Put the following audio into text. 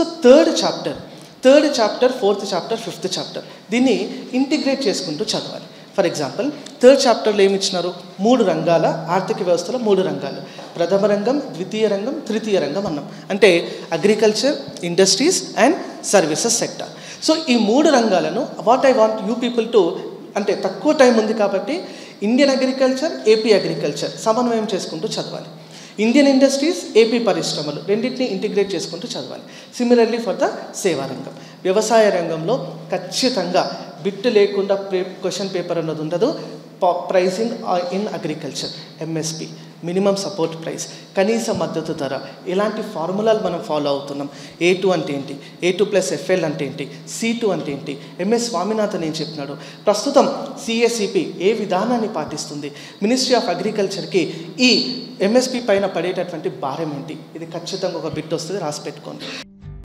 So third chapter, fourth chapter, fifth chapter దీన్ని integrate చేసుకుంటూ చదవాలి. ఫర్ ఎగ్జాంపుల్ థర్డ్ చాప్టర్లో ఏమి ఇచ్చినారు? 3 రంగాల ఆర్థిక వ్యవస్థలో 3 రంగాలు, ప్రథమ రంగం, ద్వితీయ రంగం, తృతీయ రంగం అన్నాం. అంటే agriculture, industries and services sector. So ఈ 3 రంగాలను what I want you people to, అంటే తక్కువ టైం ఉంది కాబట్టి ఇండియన్ అగ్రికల్చర్, ఏపీ అగ్రికల్చర్ సమన్వయం చేసుకుంటూ చదవాలి. ఇండియన్ ఇండస్ట్రీస్, ఏపీ పరిశ్రమలు రెండింటిని ఇంటిగ్రేట్ చేసుకుంటూ చదవాలి. సిమిలర్లీ ఫర్ ద సేవా రంగం. వ్యవసాయ రంగంలో ఖచ్చితంగా బిట్ లేకుండా క్వశ్చన్ పేపర్ అన్నది ఉండదు. Pricing in agriculture, MSP, minimum support price, కనీస మద్దతు ధర, ఇలాంటి ఫార్ములాలు మనం ఫాలో అవుతున్నాం. A2 అంటే ఏంటి, A2+FL అంటే ఏంటి, C2 అంటే ఏంటి, MS స్వామినాథన్ ఏం చెప్పినాడు, ప్రస్తుతం CACP ఏ విధానాన్ని పాటిస్తుంది, మినిస్ట్రీ ఆఫ్ అగ్రికల్చర్కి ఈ MSP పైన పడేటటువంటి భారం ఏంటి, ఇది ఖచ్చితంగా ఒక బిట్ వస్తుంది, రాసి పెట్టుకోండి.